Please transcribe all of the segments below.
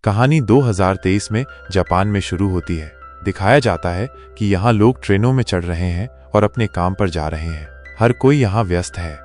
कहानी 2023 में जापान में शुरू होती है। दिखाया जाता है कि यहाँ लोग ट्रेनों में चढ़ रहे हैं और अपने काम पर जा रहे हैं। हर कोई यहाँ व्यस्त है।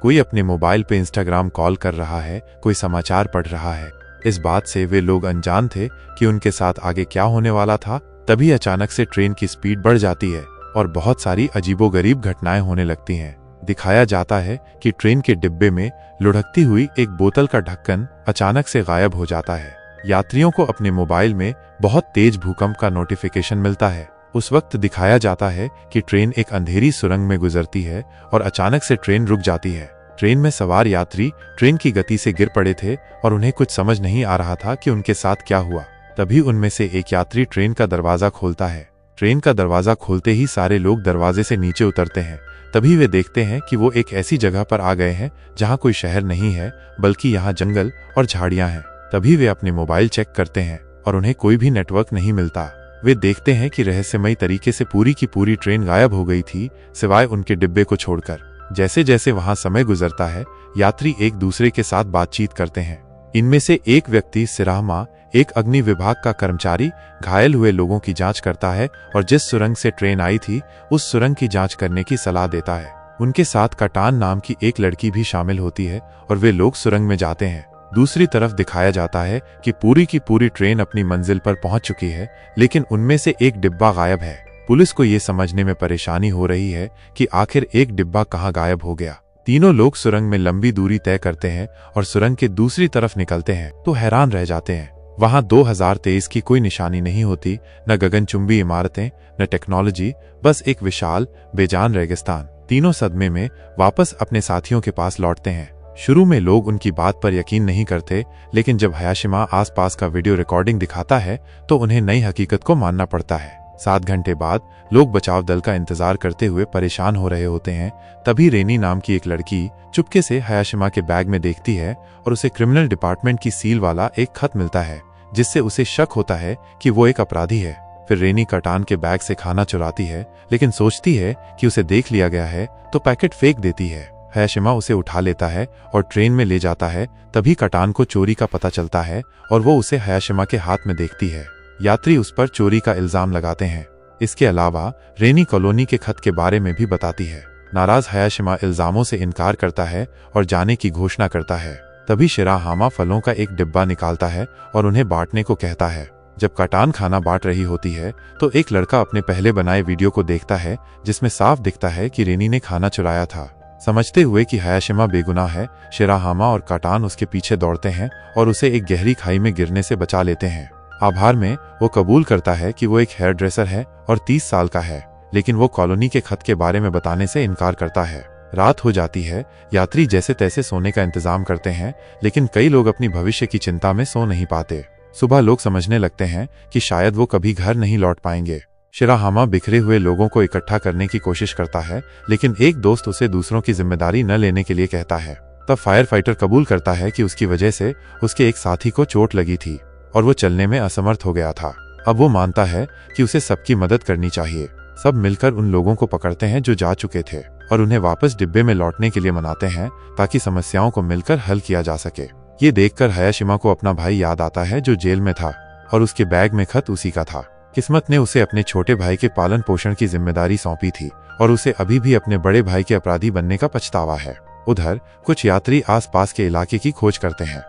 कोई अपने मोबाइल पे इंस्टाग्राम कॉल कर रहा है, कोई समाचार पढ़ रहा है। इस बात से वे लोग अनजान थे कि उनके साथ आगे क्या होने वाला था। तभी अचानक से ट्रेन की स्पीड बढ़ जाती है और बहुत सारी अजीबोगरीब घटनाएं होने लगती हैं। दिखाया जाता है कि ट्रेन के डिब्बे में लुढ़कती हुई एक बोतल का ढक्कन अचानक से गायब हो जाता है। यात्रियों को अपने मोबाइल में बहुत तेज भूकंप का नोटिफिकेशन मिलता है। उस वक्त दिखाया जाता है कि ट्रेन एक अंधेरी सुरंग में गुजरती है और अचानक से ट्रेन रुक जाती है। ट्रेन में सवार यात्री ट्रेन की गति से गिर पड़े थे और उन्हें कुछ समझ नहीं आ रहा था कि उनके साथ क्या हुआ। तभी उनमें से एक यात्री ट्रेन का दरवाजा खोलता है। ट्रेन का दरवाजा खोलते ही सारे लोग दरवाजे से नीचे उतरते हैं। तभी वे देखते हैं कि वो एक ऐसी जगह पर आ गए हैं जहाँ कोई शहर नहीं है, बल्कि यहाँ जंगल और झाड़ियाँ हैं। तभी वे अपने मोबाइल चेक करते हैं और उन्हें कोई भी नेटवर्क नहीं मिलता। वे देखते हैं कि रहस्यमयी तरीके से पूरी की पूरी ट्रेन गायब हो गई थी, सिवाय उनके डिब्बे को छोड़कर। जैसे जैसे वहां समय गुजरता है, यात्री एक दूसरे के साथ बातचीत करते हैं। इनमें से एक व्यक्ति सिराहमा, एक अग्नि विभाग का कर्मचारी, घायल हुए लोगों की जांच करता है और जिस सुरंग से ट्रेन आई थी उस सुरंग की जांच करने की सलाह देता है। उनके साथ कटान नाम की एक लड़की भी शामिल होती है और वे लोग सुरंग में जाते हैं। दूसरी तरफ दिखाया जाता है कि पूरी की पूरी ट्रेन अपनी मंजिल पर पहुंच चुकी है, लेकिन उनमें से एक डिब्बा गायब है। पुलिस को ये समझने में परेशानी हो रही है कि आखिर एक डिब्बा कहाँ गायब हो गया। तीनों लोग सुरंग में लंबी दूरी तय करते हैं और सुरंग के दूसरी तरफ निकलते हैं तो हैरान रह जाते हैं। वहां 2023 की कोई निशानी नहीं होती, न गगनचुंबी इमारतें, न टेक्नोलॉजी, बस एक विशाल बेजान रेगिस्तान। तीनों सदमे में वापस अपने साथियों के पास लौटते हैं। शुरू में लोग उनकी बात पर यकीन नहीं करते, लेकिन जब हायाशिमा आसपास का वीडियो रिकॉर्डिंग दिखाता है तो उन्हें नई हकीकत को मानना पड़ता है। 7 घंटे बाद लोग बचाव दल का इंतजार करते हुए परेशान हो रहे होते हैं। तभी रेनी नाम की एक लड़की चुपके से हायाशिमा के बैग में देखती है और उसे क्रिमिनल डिपार्टमेंट की सील वाला एक खत मिलता है, जिससे उसे शक होता है कि वो एक अपराधी है। फिर रेनी कटान के बैग से खाना चुराती है, लेकिन सोचती है कि उसे देख लिया गया है तो पैकेट फेंक देती है। हायाशिमा उसे उठा लेता है और ट्रेन में ले जाता है। तभी कटान को चोरी का पता चलता है और वो उसे हायाशिमा के हाथ में देखती है। यात्री उस पर चोरी का इल्जाम लगाते हैं। इसके अलावा रेनी कॉलोनी के खत के बारे में भी बताती है। नाराज हायाशिमा इल्जामों से इनकार करता है और जाने की घोषणा करता है। तभी शिराहामा फलों का एक डिब्बा निकालता है और उन्हें बांटने को कहता है। जब कटान खाना बांट रही होती है तो एक लड़का अपने पहले बनाए वीडियो को देखता है, जिसमें साफ दिखता है कि रेनी ने खाना चुराया था। समझते हुए कि हायाशिमा बेगुनाह है, शिराहामा और कटान उसके पीछे दौड़ते हैं और उसे एक गहरी खाई में गिरने से बचा लेते हैं। आभार में वो कबूल करता है कि वो एक हेयर ड्रेसर है और 30 साल का है, लेकिन वो कॉलोनी के खत के बारे में बताने से इनकार करता है। रात हो जाती है। यात्री जैसे तैसे सोने का इंतजाम करते हैं, लेकिन कई लोग अपनी भविष्य की चिंता में सो नहीं पाते। सुबह लोग समझने लगते हैं कि शायद वो कभी घर नहीं लौट पाएंगे। शिराहामा बिखरे हुए लोगों को इकट्ठा करने की कोशिश करता है, लेकिन एक दोस्त उसे दूसरों की जिम्मेदारी न लेने के लिए कहता है। तब फायर फाइटर कबूल करता है कि उसकी वजह से उसके एक साथी को चोट लगी थी और वो चलने में असमर्थ हो गया था। अब वो मानता है कि उसे सबकी मदद करनी चाहिए। सब मिलकर उन लोगों को पकड़ते हैं जो जा चुके थे और उन्हें वापस डिब्बे में लौटने के लिए मनाते हैं, ताकि समस्याओं को मिलकर हल किया जा सके। ये देखकर हायाशिमा को अपना भाई याद आता है जो जेल में था, और उसके बैग में खत उसी का था। किस्मत ने उसे अपने छोटे भाई के पालन पोषण की जिम्मेदारी सौंपी थी और उसे अभी भी अपने बड़े भाई के अपराधी बनने का पछतावा है। उधर कुछ यात्री आसपास के इलाके की खोज करते हैं।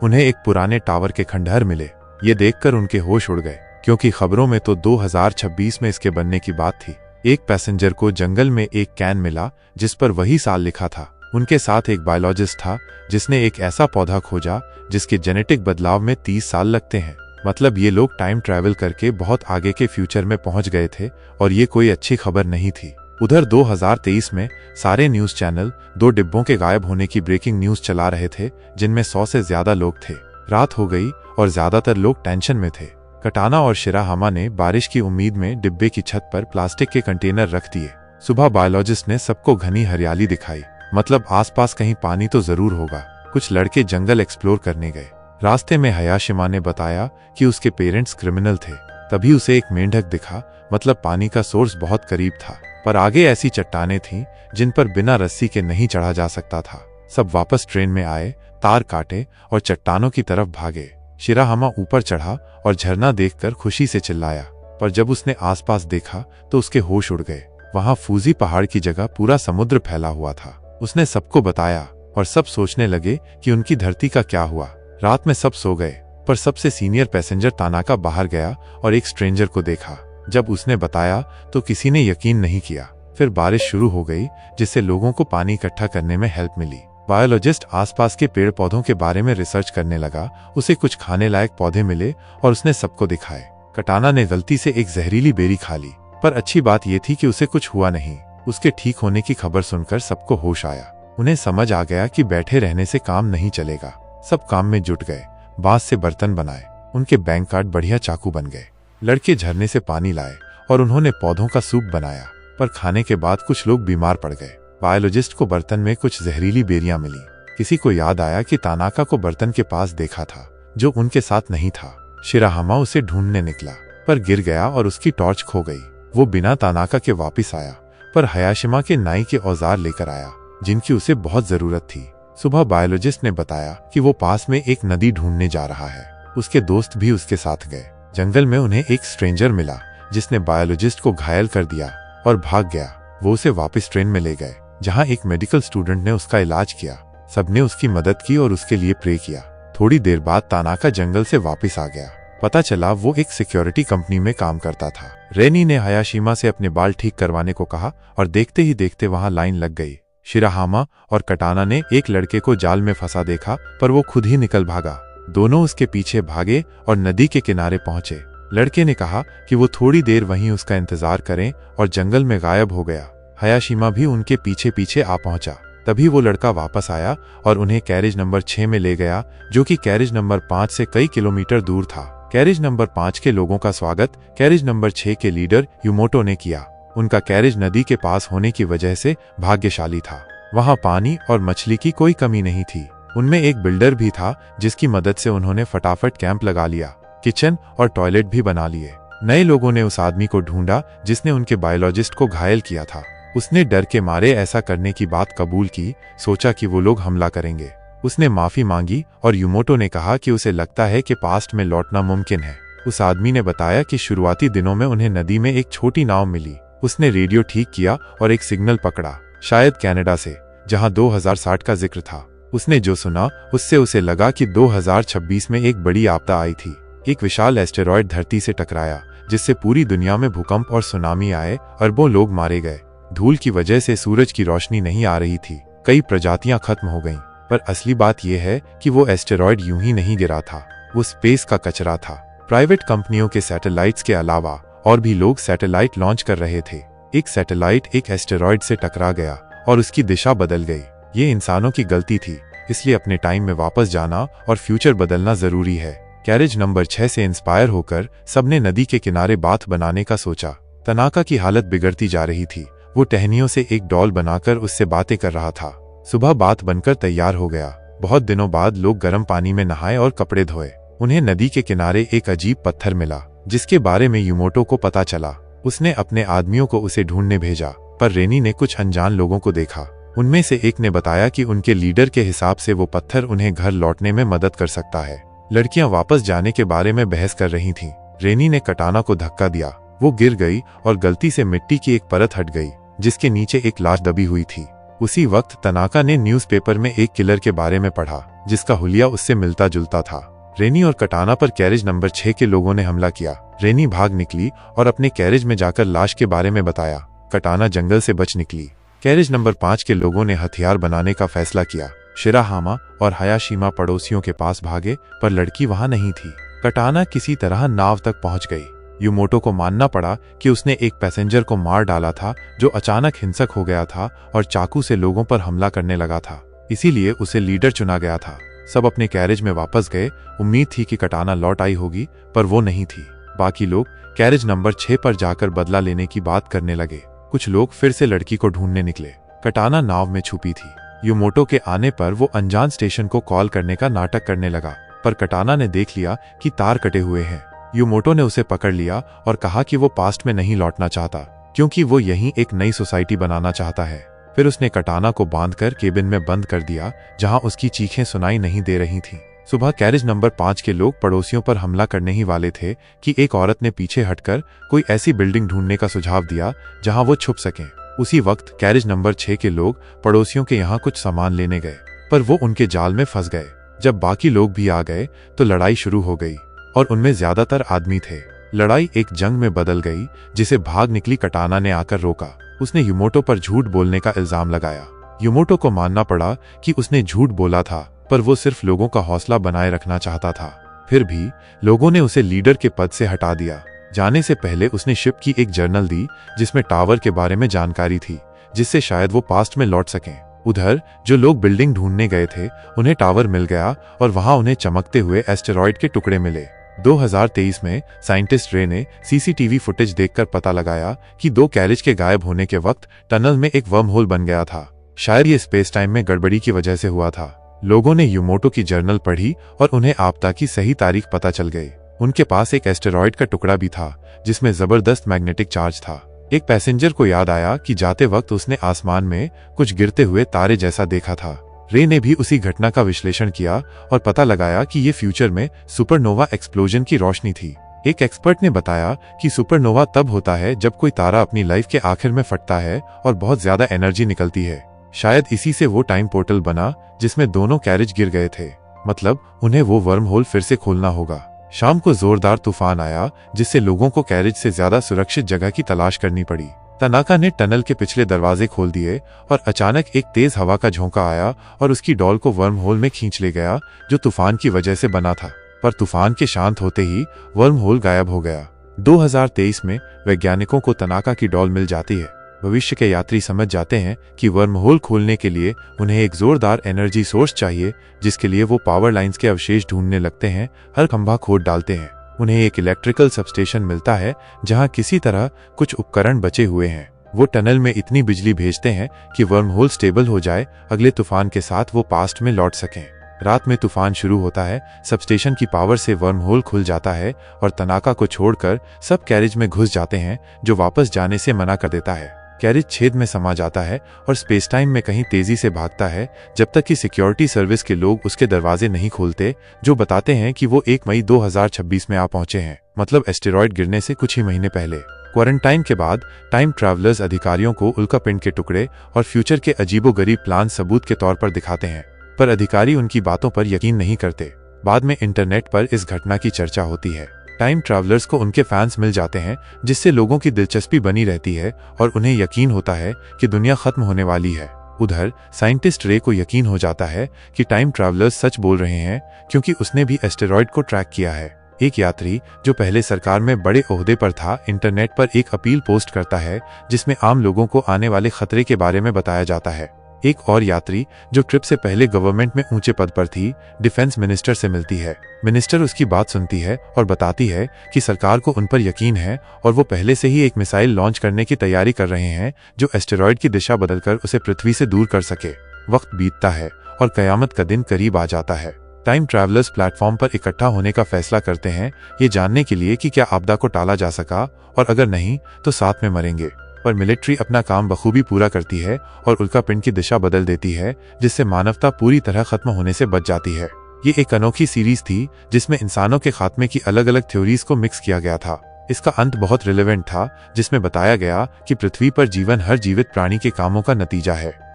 उन्हें एक पुराने टावर के खंडहर मिले। ये देखकर उनके होश उड़ गए, क्योंकि खबरों में तो 2026 में इसके बनने की बात थी। एक पैसेंजर को जंगल में एक कैन मिला जिस पर वही साल लिखा था। उनके साथ एक बायोलॉजिस्ट था जिसने एक ऐसा पौधा खोजा जिसके जेनेटिक बदलाव में 30 साल लगते हैं। मतलब ये लोग टाइम ट्रैवल करके बहुत आगे के फ्यूचर में पहुंच गए थे और ये कोई अच्छी खबर नहीं थी। उधर 2023 में सारे न्यूज चैनल 2 डिब्बों के गायब होने की ब्रेकिंग न्यूज चला रहे थे, जिनमें 100 से ज्यादा लोग थे। रात हो गई और ज्यादातर लोग टेंशन में थे। कटाना और शिराहामा ने बारिश की उम्मीद में डिब्बे की छत पर प्लास्टिक के कंटेनर रख दिए। सुबह बायोलॉजिस्ट ने सबको घनी हरियाली दिखाई, मतलब आसपास कहीं पानी तो जरूर होगा। कुछ लड़के जंगल एक्सप्लोर करने गए। रास्ते में हायाशिमा ने बताया कि उसके पेरेंट्स क्रिमिनल थे। तभी उसे एक मेंढक दिखा, मतलब पानी का सोर्स बहुत करीब था, पर आगे ऐसी चट्टानें थीं जिन पर बिना रस्सी के नहीं चढ़ा जा सकता था। सब वापस ट्रेन में आए, तार काटे और चट्टानों की तरफ भागे। शिराहामा ऊपर चढ़ा और झरना देखकर खुशी से चिल्लाया, पर जब उसने आसपास देखा तो उसके होश उड़ गए। वहां फूजी पहाड़ की जगह पूरा समुद्र फैला हुआ था। उसने सबको बताया और सब सोचने लगे कि उनकी धरती का क्या हुआ। रात में सब सो गए, पर सबसे सीनियर पैसेंजर तानाका बाहर गया और एक स्ट्रेंजर को देखा। जब उसने बताया तो किसी ने यकीन नहीं किया। फिर बारिश शुरू हो गई, जिससे लोगों को पानी इकट्ठा करने में हेल्प मिली। बायोलॉजिस्ट आसपास के पेड़ पौधों के बारे में रिसर्च करने लगा। उसे कुछ खाने लायक पौधे मिले और उसने सबको दिखाए। कटाना ने गलती से एक जहरीली बेरी खा ली, पर अच्छी बात यह थी कि उसे कुछ हुआ नहीं। उसके ठीक होने की खबर सुनकर सबको होश आया। उन्हें समझ आ गया कि बैठे रहने से काम नहीं चलेगा। सब काम में जुट गए, बांस से बर्तन बनाए, उनके बैंक कार्ड बढ़िया चाकू बन गए। लड़के झरने से पानी लाए और उन्होंने पौधों का सूप बनाया, पर खाने के बाद कुछ लोग बीमार पड़ गए। बायोलॉजिस्ट को बर्तन में कुछ जहरीली बेरियां मिली। किसी को याद आया कि तानाका को बर्तन के पास देखा था, जो उनके साथ नहीं था। शिराहामा उसे ढूंढने निकला, पर गिर गया और उसकी टॉर्च खो गई। वो बिना तानाका के वापिस आया, पर हयाशिमा के नाई के औजार लेकर आया, जिनकी उसे बहुत जरूरत थी। सुबह बायोलॉजिस्ट ने बताया कि वो पास में एक नदी ढूंढने जा रहा है। उसके दोस्त भी उसके साथ गए। जंगल में उन्हें एक स्ट्रेंजर मिला, जिसने बायोलॉजिस्ट को घायल कर दिया और भाग गया। वो उसे वापस ट्रेन में ले गए, जहां एक मेडिकल स्टूडेंट ने उसका इलाज किया। सबने उसकी मदद की और उसके लिए प्रे किया। थोड़ी देर बाद तानाका जंगल से वापस आ गया। पता चला वो एक सिक्योरिटी कंपनी में काम करता था। रेनी ने हयाशिमा से अपने बाल ठीक करवाने को कहा और देखते ही देखते वहां लाइन लग गई। शिराहामा और कटाना ने एक लड़के को जाल में फंसा देखा, पर वो खुद ही निकल भागा। दोनों उसके पीछे भागे और नदी के किनारे पहुंचे। लड़के ने कहा कि वो थोड़ी देर वहीं उसका इंतजार करें और जंगल में गायब हो गया। हयाशिमा भी उनके पीछे पीछे आ पहुंचा। तभी वो लड़का वापस आया और उन्हें कैरेज नंबर 6 में ले गया, जो कि कैरेज नंबर 5 से कई किलोमीटर दूर था। कैरेज नंबर 5 के लोगों का स्वागत कैरेज नंबर 6 के लीडर युमोटो ने किया। उनका कैरेज नदी के पास होने की वजह से भाग्यशाली था। वहां पानी और मछली की कोई कमी नहीं थी। उनमें एक बिल्डर भी था, जिसकी मदद से उन्होंने फटाफट कैंप लगा लिया। किचन और टॉयलेट भी बना लिए। नए लोगों ने उस आदमी को ढूंढा जिसने उनके बायोलॉजिस्ट को घायल किया था। उसने डर के मारे ऐसा करने की बात कबूल की, सोचा कि वो लोग हमला करेंगे। उसने माफी मांगी और युमोटो ने कहा कि उसे लगता है कि पास्ट में लौटना मुमकिन है। उस आदमी ने बताया कि शुरुआती दिनों में उन्हें नदी में एक छोटी नाव मिली। उसने रेडियो ठीक किया और एक सिग्नल पकड़ा, शायद कनाडा से, जहां 2060 का जिक्र था। उसने जो सुना उससे उसे लगा कि 2026 में एक बड़ी आपदा आई थी। एक विशाल एस्टेरॉयड धरती से टकराया, जिससे पूरी दुनिया में भूकंप और सुनामी आए। अरबों लोग मारे गए। धूल की वजह से सूरज की रोशनी नहीं आ रही थी। कई प्रजातियां खत्म हो गईं। पर असली बात यह है कि वो एस्टेरॉयड यूं ही नहीं गिरा था, वो स्पेस का कचरा था। प्राइवेट कंपनियों के सैटेलाइट्स के अलावा और भी लोग सैटेलाइट लॉन्च कर रहे थे। एक सैटेलाइट एक एस्टेरॉयड से टकरा गया और उसकी दिशा बदल गई। ये इंसानों की गलती थी, इसलिए अपने टाइम में वापस जाना और फ्यूचर बदलना जरूरी है। कैरेज नंबर 6 से इंस्पायर होकर सबने नदी के किनारे बाथ बनाने का सोचा। तनाका की हालत बिगड़ती जा रही थी। वो टहनियों से एक डॉल बनाकर उससे बातें कर रहा था। सुबह बात बनकर तैयार हो गया। बहुत दिनों बाद लोग गर्म पानी में नहाए और कपड़े धोए। उन्हें नदी के किनारे एक अजीब पत्थर मिला, जिसके बारे में युमोटो को पता चला। उसने अपने आदमियों को उसे ढूंढने भेजा, पर रेनी ने कुछ अनजान लोगों को देखा। उनमें से एक ने बताया कि उनके लीडर के हिसाब से वो पत्थर उन्हें घर लौटने में मदद कर सकता है। लड़कियां वापस जाने के बारे में बहस कर रही थीं। रेनी ने कटाना को धक्का दिया। वो गिर गई और गलती से मिट्टी की एक परत हट गई, जिसके नीचे एक लाश दबी हुई थी। उसी वक्त तनाका ने न्यूज़पेपर में एक किलर के बारे में पढ़ा, जिसका हुलिया उससे मिलता जुलता था। रेनी और कटाना पर कैरेज नंबर 6 के लोगों ने हमला किया। रेनी भाग निकली और अपने कैरेज में जाकर लाश के बारे में बताया। कटाना जंगल से बच निकली। कैरेज नंबर 5 के लोगों ने हथियार बनाने का फैसला किया। शिराहामा और हयाशिमा पड़ोसियों के पास भागे, पर लड़की वहां नहीं थी। कटाना किसी तरह नाव तक पहुंच गई। युमोटो को मानना पड़ा कि उसने एक पैसेंजर को मार डाला था, जो अचानक हिंसक हो गया था और चाकू से लोगों पर हमला करने लगा था। इसीलिए उसे लीडर चुना गया था। सब अपने कैरेज में वापस गए। उम्मीद थी कि कटाना लौट आई होगी, पर वो नहीं थी। बाकी लोग कैरेज नंबर 6 पर जाकर बदला लेने की बात करने लगे। कुछ लोग फिर से लड़की को ढूंढने निकले। कटाना नाव में छुपी थी। युमोटो के आने पर वो अनजान स्टेशन को कॉल करने का नाटक करने लगा, पर कटाना ने देख लिया कि तार कटे हुए हैं। युमोटो ने उसे पकड़ लिया और कहा कि वो पास्ट में नहीं लौटना चाहता, क्योंकि वो यहीं एक नई सोसाइटी बनाना चाहता है। फिर उसने कटाना को बांधकर केबिन में बंद कर दिया, जहां उसकी चीखें सुनाई नहीं दे रही थीं। सुबह कैरेज नंबर 5 के लोग पड़ोसियों पर हमला करने ही वाले थे कि एक औरत ने पीछे हटकर कोई ऐसी बिल्डिंग ढूंढने का सुझाव दिया जहां वो छुप सकें। उसी वक्त कैरेज नंबर 6 के लोग पड़ोसियों के यहाँ कुछ सामान लेने गए, पर वो उनके जाल में फंस गए। जब बाकी लोग भी आ गए तो लड़ाई शुरू हो गई और उनमें ज्यादातर आदमी थे। लड़ाई एक जंग में बदल गई जिसे भाग निकली कटाना ने आकर रोका। उसने युमोटो पर झूठ बोलने का इल्जाम लगाया। युमोटो को मानना पड़ा कि उसने झूठ बोला था, पर वो सिर्फ लोगों का हौसला बनाए रखना चाहता था। फिर भी लोगों ने उसे लीडर के पद से हटा दिया। जाने से पहले उसने शिप की एक जर्नल दी जिसमें टावर के बारे में जानकारी थी, जिससे शायद वो पास्ट में लौट सकें। उधर जो लोग बिल्डिंग ढूंढने गए थे उन्हें टावर मिल गया और वहां उन्हें चमकते हुए एस्टेरॉयड के टुकड़े मिले। 2023 में साइंटिस्ट रे ने सीसीटीवी फुटेज देखकर पता लगाया कि 2 कैरेज के गायब होने के वक्त टनल में एक वर्म होल बन गया था। शायद ये स्पेस टाइम में गड़बड़ी की वजह से हुआ था। लोगों ने युमोटो की जर्नल पढ़ी और उन्हें आपदा की सही तारीख पता चल गई। उनके पास एक एस्टेरॉयड का टुकड़ा भी था जिसमें जबरदस्त मैग्नेटिक चार्ज था। एक पैसेंजर को याद आया कि जाते वक्त उसने आसमान में कुछ गिरते हुए तारे जैसा देखा था। रे ने भी उसी घटना का विश्लेषण किया और पता लगाया कि ये फ्यूचर में सुपरनोवा एक्सप्लोजन की रोशनी थी। एक एक्सपर्ट ने बताया कि सुपरनोवा तब होता है जब कोई तारा अपनी लाइफ के आखिर में फटता है और बहुत ज्यादा एनर्जी निकलती है। शायद इसी से वो टाइम पोर्टल बना जिसमें दोनों कैरेज गिर गए थे। मतलब उन्हें वो वर्म होल फिर से खोलना होगा। शाम को जोरदार तूफान आया जिससे लोगों को कैरेज से ज्यादा सुरक्षित जगह की तलाश करनी पड़ी। तनाका ने टनल के पिछले दरवाजे खोल दिए और अचानक एक तेज हवा का झोंका आया और उसकी डॉल को वर्म होल में खींच ले गया जो तूफान की वजह से बना था। पर तूफान के शांत होते ही वर्म होल गायब हो गया। 2023 में वैज्ञानिकों को तनाका की डॉल मिल जाती है। भविष्य के यात्री समझ जाते हैं कि वर्म होल खोलने के लिए उन्हें एक जोरदार एनर्जी सोर्स चाहिए, जिसके लिए वो पावर लाइंस के अवशेष ढूंढने लगते हैं, हर खंभा खोद डालते हैं। उन्हें एक इलेक्ट्रिकल सबस्टेशन मिलता है जहां किसी तरह कुछ उपकरण बचे हुए हैं। वो टनल में इतनी बिजली भेजते हैं कि वर्म होल स्टेबल हो जाए, अगले तूफान के साथ वो पास्ट में लौट सकें। रात में तूफान शुरू होता है, सबस्टेशन की पावर से वर्म होल खुल जाता है और तनाका को छोड़कर सब कैरेज में घुस जाते हैं, जो वापस जाने से मना कर देता है। कैरेज छेद में समा जाता है और स्पेस टाइम में कहीं तेजी से भागता है जब तक कि सिक्योरिटी सर्विस के लोग उसके दरवाजे नहीं खोलते, जो बताते हैं कि वो 1 मई 2026 में आ पहुंचे हैं, मतलब एस्टेरॉयड गिरने से कुछ ही महीने पहले। क्वारंटाइन के बाद टाइम ट्रैवलर्स अधिकारियों को उल्कापिंड के टुकड़े और फ्यूचर के अजीबोगरीब प्लान सबूत के तौर पर दिखाते हैं, पर अधिकारी उनकी बातों पर यकीन नहीं करते। बाद में इंटरनेट पर इस घटना की चर्चा होती है। टाइम ट्रैवलर्स को उनके फैंस मिल जाते हैं, जिससे लोगों की दिलचस्पी बनी रहती है और उन्हें यकीन होता है कि दुनिया खत्म होने वाली है। उधर साइंटिस्ट रे को यकीन हो जाता है कि टाइम ट्रैवलर्स सच बोल रहे हैं, क्योंकि उसने भी एस्टेरॉयड को ट्रैक किया है। एक यात्री जो पहले सरकार में बड़े ओहदे पर था, इंटरनेट पर एक अपील पोस्ट करता है जिसमें आम लोगों को आने वाले खतरे के बारे में बताया जाता है। एक और यात्री जो ट्रिप से पहले गवर्नमेंट में ऊंचे पद पर थी, डिफेंस मिनिस्टर से मिलती है। मिनिस्टर उसकी बात सुनती है और बताती है कि सरकार को उन पर यकीन है और वो पहले से ही एक मिसाइल लॉन्च करने की तैयारी कर रहे हैं जो एस्टेरॉयड की दिशा बदलकर उसे पृथ्वी से दूर कर सके। वक्त बीतता है और कयामत का दिन करीब आ जाता है। टाइम ट्रैवलर्स प्लेटफॉर्म पर इकट्ठा होने का फैसला करते हैं, ये जानने के लिए कि क्या आपदा को टाला जा सका, और अगर नहीं तो साथ में मरेंगे। पर मिलिट्री अपना काम बखूबी पूरा करती है और उल्कापिंड की दिशा बदल देती है, जिससे मानवता पूरी तरह खत्म होने से बच जाती है। ये एक अनोखी सीरीज थी जिसमें इंसानों के खात्मे की अलग अलग थ्योरीज को मिक्स किया गया था। इसका अंत बहुत रिलेवेंट था, जिसमें बताया गया कि पृथ्वी पर जीवन हर जीवित प्राणी के कामों का नतीजा है।